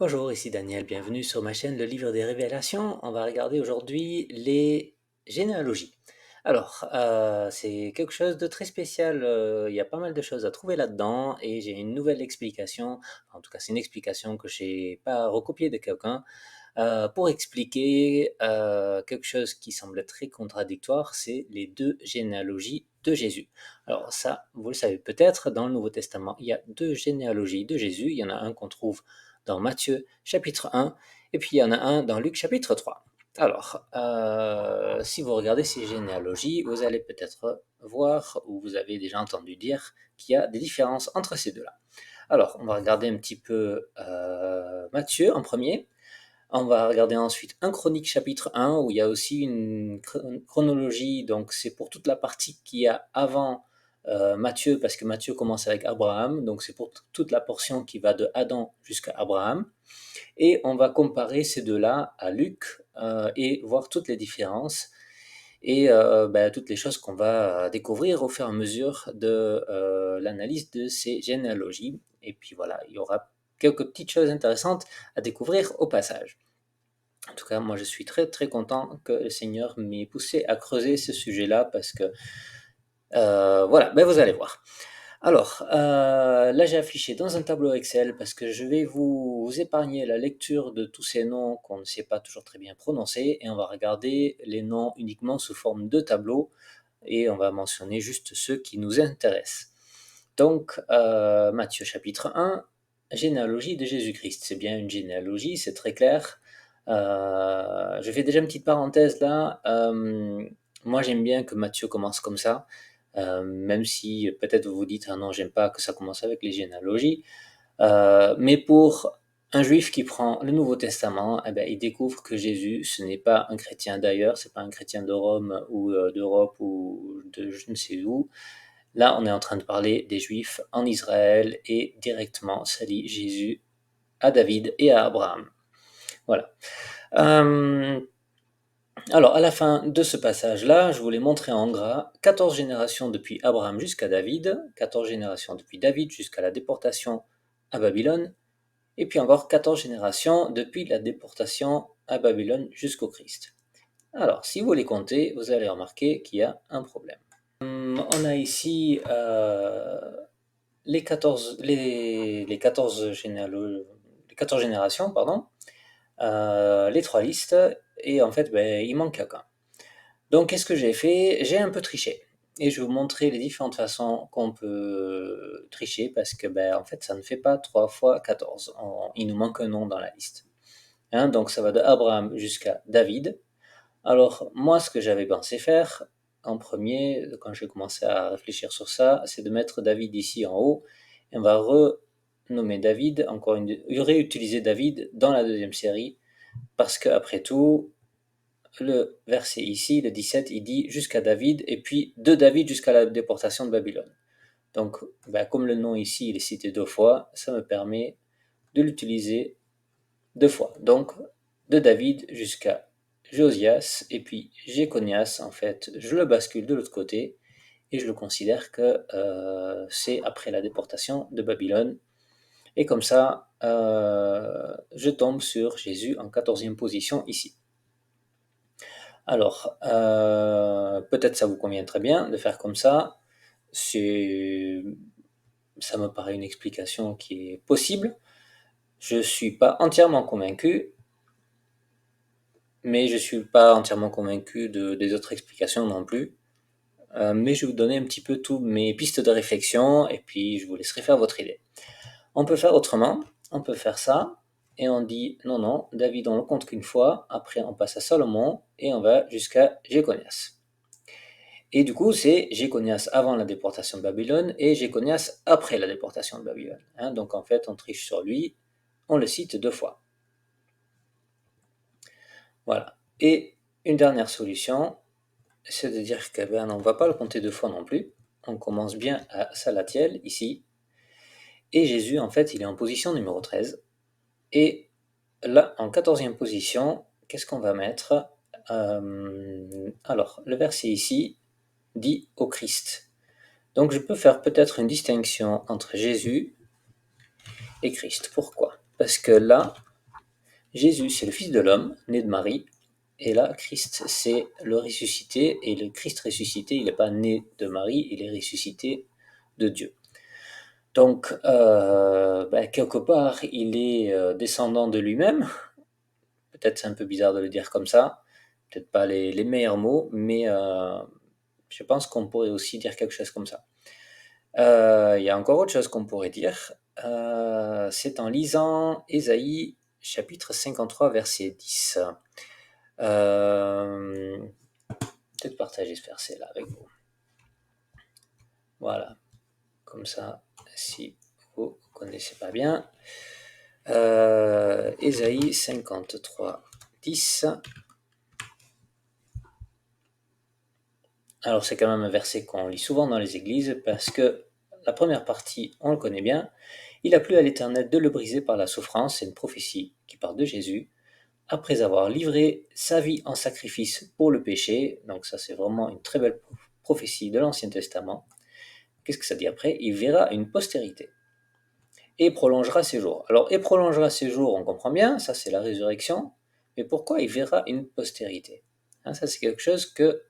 Bonjour, ici Daniel, bienvenue sur ma chaîne Le Livre des Révélations. On va regarder aujourd'hui les généalogies. Alors, c'est quelque chose de très spécial, il y a pas mal de choses à trouver là-dedans et j'ai une nouvelle explication, en tout cas c'est une explication que j'ai pas recopiée de quelqu'un, pour expliquer quelque chose qui semble très contradictoire, c'est les deux généalogies de Jésus. Alors ça, vous le savez peut-être, dans le Nouveau Testament, il y a deux généalogies de Jésus. Il y en a un qu'on trouve dans Matthieu chapitre 1, et puis il y en a un dans Luc chapitre 3. Alors, si vous regardez ces généalogies, vous allez peut-être voir, ou vous avez déjà entendu dire, qu'il y a des différences entre ces deux-là. Alors, on va regarder un petit peu Matthieu en premier. On va regarder ensuite un Chronique chapitre 1 où il y a aussi une chronologie, donc c'est pour toute la partie qu'il y a avant Matthieu, parce que Matthieu commence avec Abraham, donc c'est pour toute la portion qui va de Adam jusqu'à Abraham. Et on va comparer ces deux-là à Luc et voir toutes les différences et toutes les choses qu'on va découvrir au fur et à mesure de l'analyse de ces généalogies. Et puis voilà, il y aura quelques petites choses intéressantes à découvrir au passage. En tout cas, moi je suis très très content que le Seigneur m'ait poussé à creuser ce sujet-là parce que voilà, ben vous allez voir. Alors, là j'ai affiché dans un tableau Excel parce que je vais vous épargner la lecture de tous ces noms qu'on ne sait pas toujours très bien prononcer et on va regarder les noms uniquement sous forme de tableau et on va mentionner juste ceux qui nous intéressent. Donc, Matthieu chapitre 1, généalogie de Jésus-Christ. C'est bien une généalogie, c'est très clair. Je fais déjà une petite parenthèse là. Moi, j'aime bien que Matthieu commence comme ça, même si peut-être vous vous dites, ah non, j'aime pas que ça commence avec les généalogies. Mais pour un juif qui prend le Nouveau Testament, eh ben, il découvre que Jésus, ce n'est pas un chrétien d'ailleurs, c'est pas un chrétien de Rome ou d'Europe ou de je ne sais où. Là, on est en train de parler des Juifs en Israël et directement, ça lie Jésus à David et à Abraham. Voilà. Euh, alors, à la fin de ce passage-là, je voulais montrer en gras 14 générations depuis Abraham jusqu'à David, 14 générations depuis David jusqu'à la déportation à Babylone, et puis encore 14 générations depuis la déportation à Babylone jusqu'au Christ. Alors, si vous les comptez, vous allez remarquer qu'il y a un problème. On a ici les 14, les 14 les 14 générations, pardon, les trois listes, et en fait, ben, il manque quelqu'un. Donc, qu'est-ce que j'ai fait? J'ai un peu triché. Et je vais vous montrer les différentes façons qu'on peut tricher, parce que, ben, en fait, ça ne fait pas 3 fois 14. Il nous manque un nom dans la liste. Hein, donc, ça va de Abraham jusqu'à David. Alors, moi, ce que j'avais pensé faire, en premier, quand j'ai commencé à réfléchir sur ça, c'est de mettre David ici en haut, et on va renommer David, réutiliser David dans la deuxième série, parce qu'après tout, le verset ici, le 17, il dit jusqu'à David, et puis de David jusqu'à la déportation de Babylone. Donc, ben, comme le nom ici, il est cité deux fois, ça me permet de l'utiliser deux fois. Donc, de David jusqu'à Josias, et puis Jéconias, en fait, je le bascule de l'autre côté, et je le considère que c'est après la déportation de Babylone. Et comme ça, je tombe sur Jésus en 14e position ici. Alors, peut-être ça vous convient très bien de faire comme ça. C'est, ça me paraît une explication qui est possible. Je ne suis pas entièrement convaincu, mais je ne suis pas entièrement convaincu des autres explications non plus. Mais je vais vous donner un petit peu toutes mes pistes de réflexion et puis je vous laisserai faire votre idée. On peut faire autrement, on peut faire ça, et on dit non, non, David on le compte qu'une fois, après on passe à Salomon et on va jusqu'à Jéconias. Et du coup, c'est Jéconias avant la déportation de Babylone et Jéconias après la déportation de Babylone. Hein, donc en fait, on triche sur lui, on le cite deux fois. Voilà. Et une dernière solution, c'est de dire que on ne va pas le compter deux fois non plus. On commence bien à Salatiel, ici. Et Jésus, en fait, il est en position numéro 13. Et là, en 14e position, qu'est-ce qu'on va mettre? Alors, le verset ici dit au Christ. Donc je peux faire peut-être une distinction entre Jésus et Christ. Pourquoi? Parce que là, Jésus, c'est le Fils de l'homme, né de Marie, et là, Christ, c'est le ressuscité, et le Christ ressuscité, il n'est pas né de Marie, il est ressuscité de Dieu. Donc, quelque part, il est descendant de lui-même. Peut-être c'est un peu bizarre de le dire comme ça, peut-être pas les meilleurs mots, mais je pense qu'on pourrait aussi dire quelque chose comme ça. Il y a encore autre chose qu'on pourrait dire, c'est en lisant Ésaïe chapitre 53 verset 10. Peut-être partager ce verset-là avec vous. Voilà, comme ça, si vous ne connaissez pas bien. Ésaïe 53, 10. Alors c'est quand même un verset qu'on lit souvent dans les églises parce que la première partie, on le connaît bien. Il a plu à l'Éternel de le briser par la souffrance, c'est une prophétie qui parle de Jésus. Après avoir livré sa vie en sacrifice pour le péché, donc ça c'est vraiment une très belle prophétie de l'Ancien Testament. Qu'est-ce que ça dit après? Il verra une postérité et prolongera ses jours. Alors, et prolongera ses jours, on comprend bien, ça c'est la résurrection, mais pourquoi il verra une postérité? Hein, ça c'est quelque chose que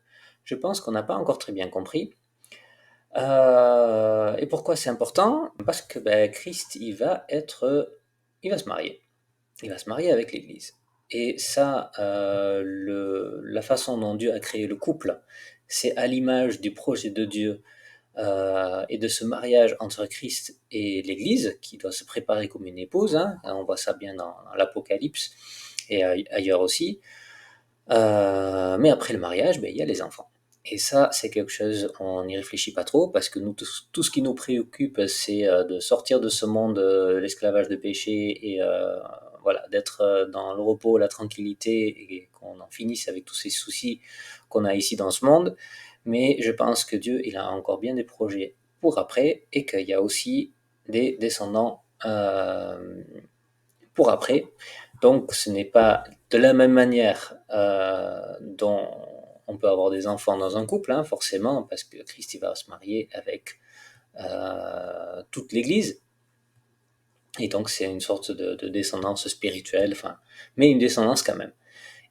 je pense qu'on n'a pas encore très bien compris. Et pourquoi c'est important? Parce que Christ, il va se marier. Il va se marier avec l'Église. Et ça, la façon dont Dieu a créé le couple, c'est à l'image du projet de Dieu et de ce mariage entre Christ et l'Église, qui doit se préparer comme une épouse. Hein. On voit ça bien dans l'Apocalypse et ailleurs aussi. Mais après le mariage, il y a les enfants. Et ça, c'est quelque chose, on n'y réfléchit pas trop, parce que nous, tout ce qui nous préoccupe, c'est de sortir de ce monde, l'esclavage de péché, et voilà, d'être dans le repos, la tranquillité, et qu'on en finisse avec tous ces soucis qu'on a ici dans ce monde. Mais je pense que Dieu, il a encore bien des projets pour après, et qu'il y a aussi des descendants pour après. Donc ce n'est pas de la même manière dont on peut avoir des enfants dans un couple, hein, forcément, parce que Christ il va se marier avec toute l'Église. Et donc c'est une sorte de descendance spirituelle, enfin, mais une descendance quand même.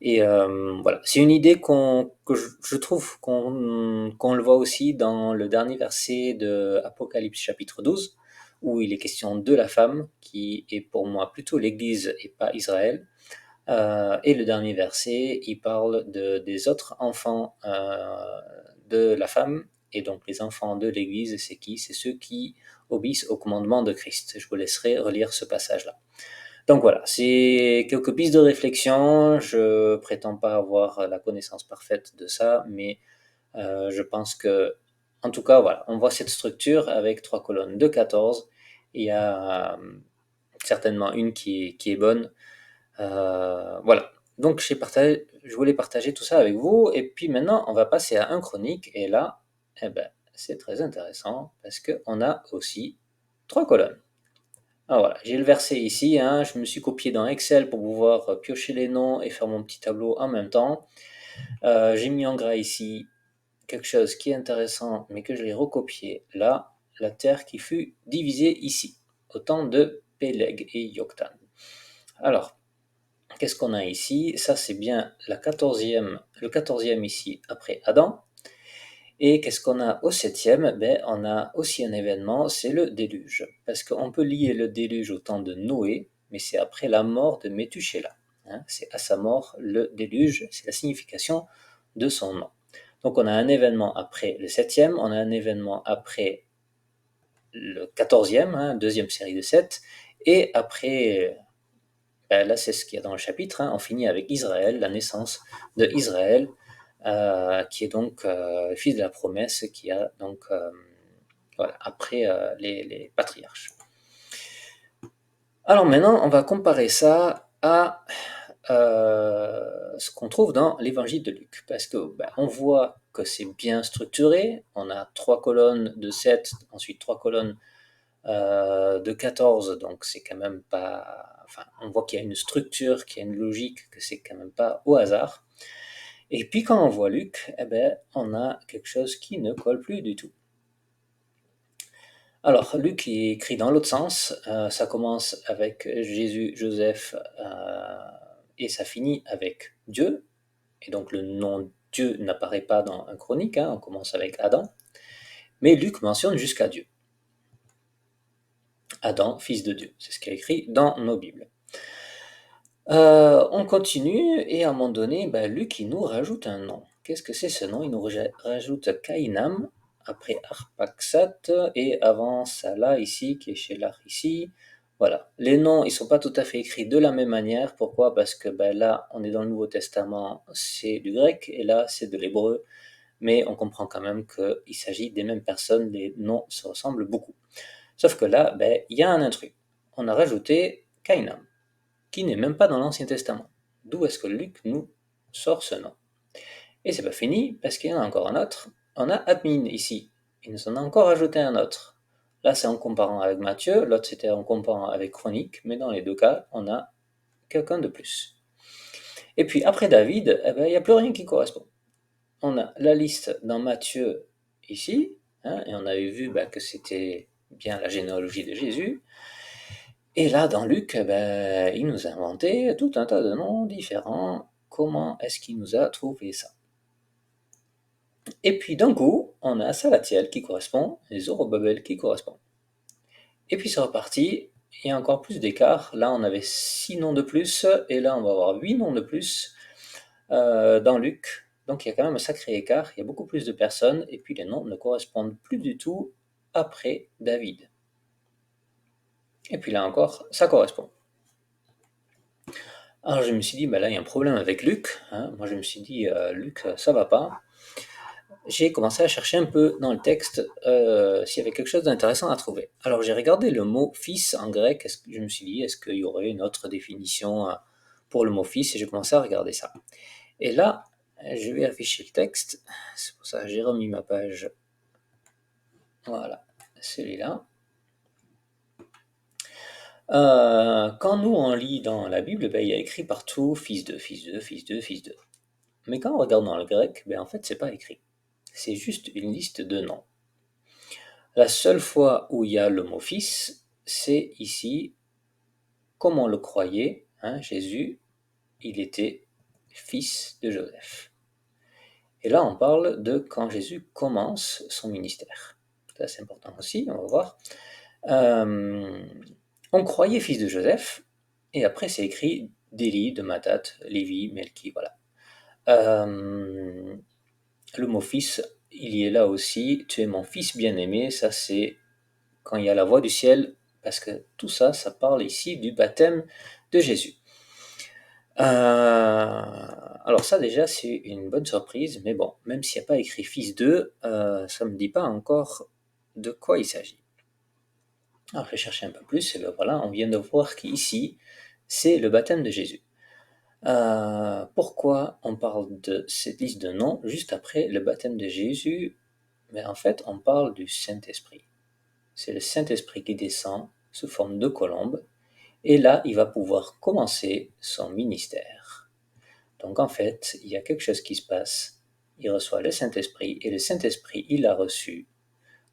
Et voilà, c'est une idée que je trouve qu'on le voit aussi dans le dernier verset de Apocalypse chapitre 12, où il est question de la femme, qui est pour moi plutôt l'Église et pas Israël. Et le dernier verset, il parle des autres enfants de la femme, et donc les enfants de l'Église, c'est qui? C'est ceux qui obéissent au commandement de Christ. Je vous laisserai relire ce passage-là. Donc voilà, c'est quelques pistes de réflexion. Je prétends pas avoir la connaissance parfaite de ça, mais je pense que, en tout cas, voilà, on voit cette structure avec 3 colonnes de 14. Il y a certainement une qui est bonne. Voilà. Donc je voulais partager tout ça avec vous. Et puis maintenant, on va passer à un chronique. Et là, c'est très intéressant parce qu'on a aussi 3 colonnes. Alors voilà, j'ai le verset ici, hein, je me suis copié dans Excel pour pouvoir piocher les noms et faire mon petit tableau en même temps. J'ai mis en gras ici quelque chose qui est intéressant, mais que je l'ai recopié là, la terre qui fut divisée ici, au temps de Péleg et Yoktan. Alors, qu'est-ce qu'on a ici? Ça, c'est bien le 14e ici, après Adam. Et qu'est-ce qu'on a au 7e? On a aussi un événement, c'est le déluge. Parce qu'on peut lier le déluge au temps de Noé, mais c'est après la mort de Métuchéla. Hein, c'est à sa mort, le déluge, c'est la signification de son nom. Donc on a un événement après le 7e, on a un événement après le 14e, hein, deuxième série de 7, et après là, c'est ce qu'il y a dans le chapitre. Hein. On finit avec Israël, la naissance de Israël, qui est donc fils de la promesse, qui a donc, voilà, après les patriarches. Alors maintenant, on va comparer ça à ce qu'on trouve dans l'évangile de Luc, parce que on voit que c'est bien structuré. On a 3 colonnes de 7, ensuite 3 colonnes de 14, donc c'est quand même pas. Enfin, on voit qu'il y a une structure, qu'il y a une logique, que c'est quand même pas au hasard. Et puis quand on voit Luc, on a quelque chose qui ne colle plus du tout. Alors, Luc il écrit dans l'autre sens, ça commence avec Jésus, Joseph, et ça finit avec Dieu, et donc le nom Dieu n'apparaît pas dans un chronique, hein, on commence avec Adam, mais Luc mentionne jusqu'à Dieu. Adam, fils de Dieu, c'est ce qui est écrit dans nos Bibles. On continue et à un moment donné, Luc il nous rajoute un nom. Qu'est-ce que c'est ce nom? Il nous rajoute Caïnam, après Arpaxad et avant Salah ici, qui est Shelah ici. Voilà. Les noms, ils sont pas tout à fait écrits de la même manière. Pourquoi? Parce que là, on est dans le Nouveau Testament, c'est du grec, et là, c'est de l'hébreu. Mais on comprend quand même qu'il s'agit des mêmes personnes, les noms se ressemblent beaucoup. Sauf que là, il y a un intrus. On a rajouté Caïnam, qui n'est même pas dans l'Ancien Testament. D'où est-ce que Luc nous sort ce nom? Et c'est pas fini, parce qu'il y en a encore un autre. On a Admin ici. Il nous en a encore ajouté un autre. Là, c'est en comparant avec Matthieu, l'autre c'était en comparant avec Chronique, mais dans les deux cas, on a quelqu'un de plus. Et puis après David, il n'y a plus rien qui correspond. On a la liste dans Matthieu ici, hein, et on avait vu que c'était bien la généalogie de Jésus. Et là, dans Luc, il nous a inventé tout un tas de noms différents. Comment est-ce qu'il nous a trouvé ça? Et puis d'un coup, on a Salatiel qui correspond et Zorobabel qui correspond. Et puis c'est reparti, il y a encore plus d'écart. Là, on avait 6 noms de plus, et là, on va avoir 8 noms de plus dans Luc. Donc il y a quand même un sacré écart, il y a beaucoup plus de personnes, et puis les noms ne correspondent plus du tout après David. Et puis là encore, ça correspond. Alors je me suis dit, là il y a un problème avec Luc, hein. Moi je me suis dit, Luc, ça va pas. J'ai commencé à chercher un peu dans le texte s'il y avait quelque chose d'intéressant à trouver. Alors j'ai regardé le mot fils en grec, je me suis dit, est-ce qu'il y aurait une autre définition pour le mot fils, et j'ai commencé à regarder ça. Et là, je vais afficher le texte, c'est pour ça que j'ai remis ma page, voilà, celui-là. Quand nous on lit dans la Bible, il y a écrit partout fils de, fils de, fils de, fils de. Mais quand on regarde dans le grec, en fait c'est pas écrit. C'est juste une liste de noms. La seule fois où il y a le mot fils, c'est ici, comme on le croyait, hein, Jésus, il était fils de Joseph. Et là, on parle de quand Jésus commence son ministère. Ça, c'est important aussi, on va voir. On croyait fils de Joseph, et après, c'est écrit d'Élie, de Matat, Lévi, Melchi, voilà. Le mot fils, il y est là aussi. Tu es mon fils bien-aimé, ça c'est quand il y a la voix du ciel, parce que tout ça, ça parle ici du baptême de Jésus. Alors ça déjà, c'est une bonne surprise, mais bon, même s'il n'y a pas écrit fils de, ça ne me dit pas encore de quoi il s'agit. Alors je vais chercher un peu plus, et bien voilà, on vient de voir qu'ici, c'est le baptême de Jésus. Pourquoi on parle de cette liste de noms juste après le baptême de Jésus? Mais en fait, on parle du Saint-Esprit. C'est le Saint-Esprit qui descend sous forme de colombe, et là, il va pouvoir commencer son ministère. Donc en fait, il y a quelque chose qui se passe. Il reçoit le Saint-Esprit, et le Saint-Esprit, il l'a reçu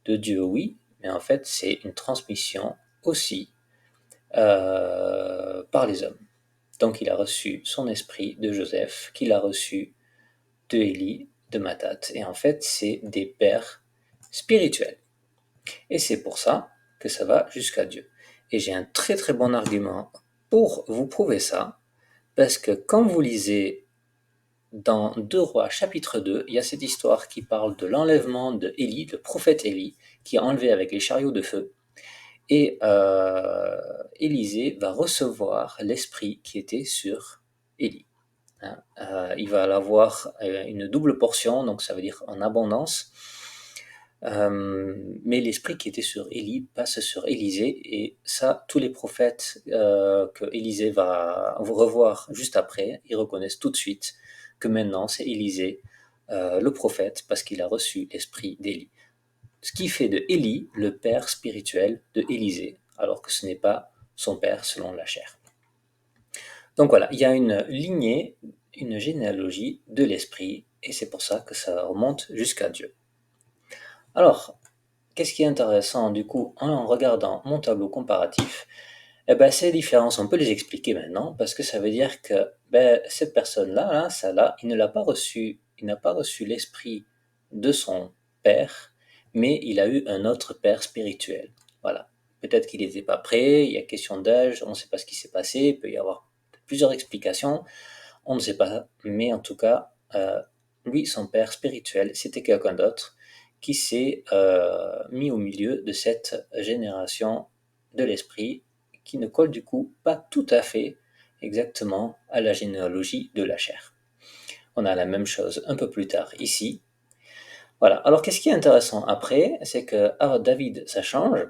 de Dieu, oui, mais en fait, c'est une transmission aussi par les hommes. Donc il a reçu son esprit de Joseph, qu'il a reçu de Élie, de Matat, et en fait, c'est des pères spirituels. Et c'est pour ça que ça va jusqu'à Dieu. Et j'ai un très très bon argument pour vous prouver ça, parce que quand vous lisez dans 2 Rois chapitre 2, il y a cette histoire qui parle de l'enlèvement de Élie, le prophète Élie, qui est enlevé avec les chariots de feu. Et Élisée va recevoir l'esprit qui était sur Élie. Hein. Il va avoir une double portion, donc ça veut dire en abondance. Mais l'esprit qui était sur Élie passe sur Élisée, et ça, tous les prophètes que Élisée va revoir juste après, ils reconnaissent tout de suite que maintenant c'est Élisée, le prophète, parce qu'il a reçu l'esprit d'Élie. Ce qui fait de Élie le père spirituel de Élisée, alors que ce n'est pas son père selon la chair. Donc voilà, il y a une lignée, une généalogie de l'esprit, et c'est pour ça que ça remonte jusqu'à Dieu. Alors, qu'est-ce qui est intéressant du coup en regardant mon tableau comparatif? Eh ben, ces différences, on peut les expliquer maintenant parce que ça veut dire que ben, cette personne-là, là, ça là, il ne l'a pas reçu, il n'a pas reçu l'esprit de son père, mais il a eu un autre père spirituel. Voilà. Peut-être qu'il n'était pas prêt, il y a question d'âge, on ne sait pas ce qui s'est passé, il peut y avoir plusieurs explications, on ne sait pas, mais en tout cas, lui, son père spirituel, c'était quelqu'un d'autre qui s'est mis au milieu de cette génération de l'esprit qui ne colle du coup pas tout à fait exactement à la généalogie de la chair. On a la même chose un peu plus tard ici. Voilà. Alors qu'est-ce qui est intéressant après, c'est que David, ça change.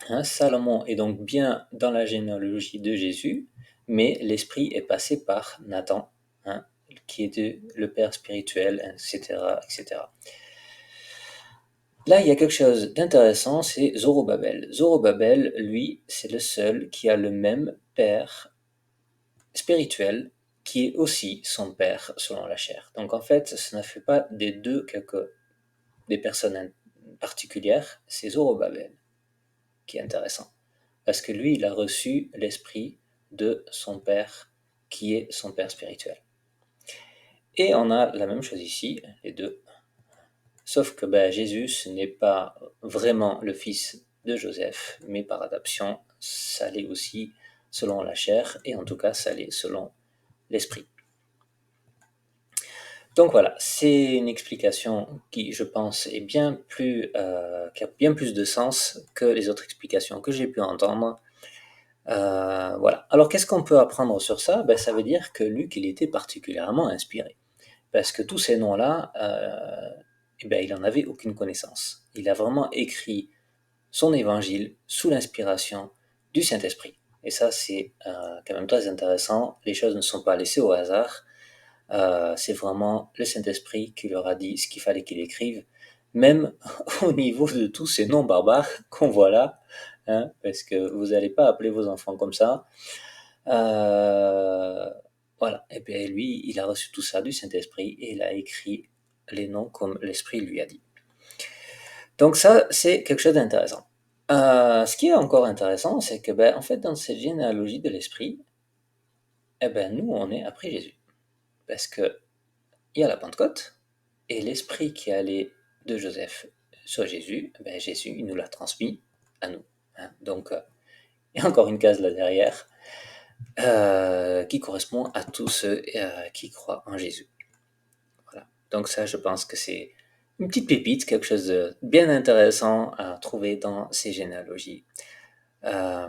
Hein, Salomon est donc bien dans la généalogie de Jésus, mais l'esprit est passé par Nathan, hein, qui était le père spirituel, etc., etc. Là, il y a quelque chose d'intéressant, c'est Zorobabel. Zorobabel, lui, c'est le seul qui a le même père spirituel, qui est aussi son père selon la chair. Donc en fait, ça ne fait pas des deux des personnes particulières, c'est Zorobabel qui est intéressant. Parce que lui, il a reçu l'esprit de son père, qui est son père spirituel. Et on a la même chose ici, les deux. Sauf que ben, Jésus, ce n'est pas vraiment le fils de Joseph, mais par adoption, ça l'est aussi selon la chair, et en tout cas, ça l'est selon l'esprit. Donc voilà, c'est une explication qui, je pense, est qui a bien plus de sens que les autres explications que j'ai pu entendre. Voilà. Alors, qu'est-ce qu'on peut apprendre sur ça? Ben, ça veut dire que Luc, il était particulièrement inspiré. Parce que tous ces noms-là, eh ben, il n'en avait aucune connaissance. Il a vraiment écrit son évangile sous l'inspiration du Saint-Esprit. Et ça, c'est quand même très intéressant. Les choses ne sont pas laissées au hasard. C'est vraiment le Saint-Esprit qui leur a dit ce qu'il fallait qu'il écrive, même au niveau de tous ces noms barbares qu'on voit là, hein, parce que vous n'allez pas appeler vos enfants comme ça. Euh, voilà, et bien lui, il a reçu tout ça du Saint-Esprit et il a écrit les noms comme l'Esprit lui a dit. Donc ça, c'est quelque chose d'intéressant. Ce qui est encore intéressant, c'est que ben, en fait, dans cette généalogie de l'Esprit, eh ben, nous, on est après Jésus. Parce que il y a la Pentecôte, et l'esprit qui allait de Joseph sur Jésus, ben Jésus, il nous l'a transmis à nous. Hein. Donc, il y a encore une case là derrière qui correspond à tous ceux qui croient en Jésus. Voilà. Donc ça, je pense que c'est une petite pépite, quelque chose de bien intéressant à trouver dans ces généalogies. Euh,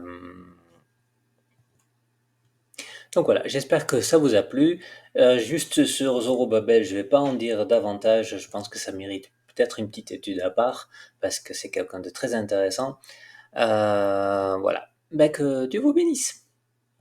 Donc voilà, j'espère que ça vous a plu. Juste sur Zorobabel, je ne vais pas en dire davantage, je pense que ça mérite peut-être une petite étude à part, parce que c'est quelqu'un de très intéressant. Voilà, ben que Dieu vous bénisse.